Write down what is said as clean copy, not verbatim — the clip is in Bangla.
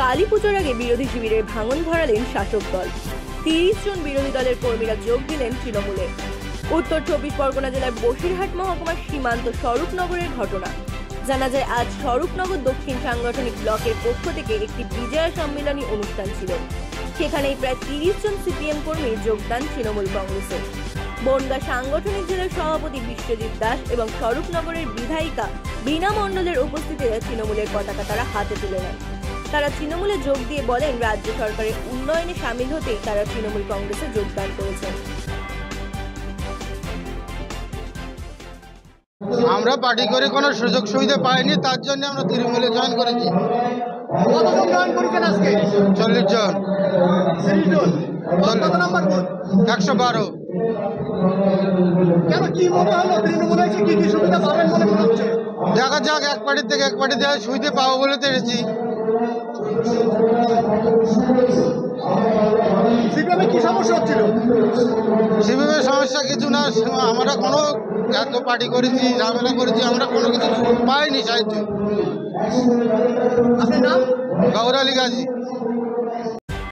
কালী পুজোর আগে বিরোধী শিবিরের ভাঙন ধরালেন শাসক দল। 30 জন বিরোধী দলের কর্মীরা যোগ দিলেন তৃণমূলে। উত্তর 24 পরগনা জেলার বসিরহাট মহকুমার সীমান্ত স্বরূপনগরের ঘটনা। জানা যায় আজ স্বরূপনগর দক্ষিণ সাংগঠনিক ব্লকের পক্ষ থেকে একটি বিজয়া সম্মেলনী অনুষ্ঠান ছিল। সেখানেই প্রায় 30 জন সিপিএম কর্মী যোগদান তৃণমূল কংগ্রেসে। বনগাঁ সাংগঠনিক জেলার সভাপতি বিশ্বজিৎ দাস এবং স্বরূপনগরের বিধায়িকা বীণা মণ্ডলের উপস্থিতিতে তৃণমূলের পতাকা তারা হাতে তুলে নেন। তারা তৃণমূলে যোগ দিয়ে বলেন রাজ্য সরকারের উন্নয়নে সামিল হতেই তারা তৃণমূল কংগ্রেসে যোগদান করেছেন। আমরা পার্টি করে কোনো সুযোগ সুবিধা পাইনি, তার জন্য আমরা তৃণমূলে জয়েন করেছি। কতজন জয়েন করেছেন আজকে? 40 জন। 30 জন। কত নাম্বার বুথ? 112। কেন কি মনে হলো তৃণমূলে এসে কি কি সুবিধা পাবেন বলে মনে হচ্ছে? দেখা যাক, এক পার্টির থেকে এক পার্টিতে সুবিধা পাবো বলে তো এসেছি। সিপিএমে কি সমস্যা হচ্ছিল? সিপিএমের সমস্যা কিছু না, আমরা কোনো এত পার্টি করেছি, ঝামেলা করেছি, আমরা কোনো কিছু পাইনি সাহায্য। আপনার নাম? গৌর আলী গাজী।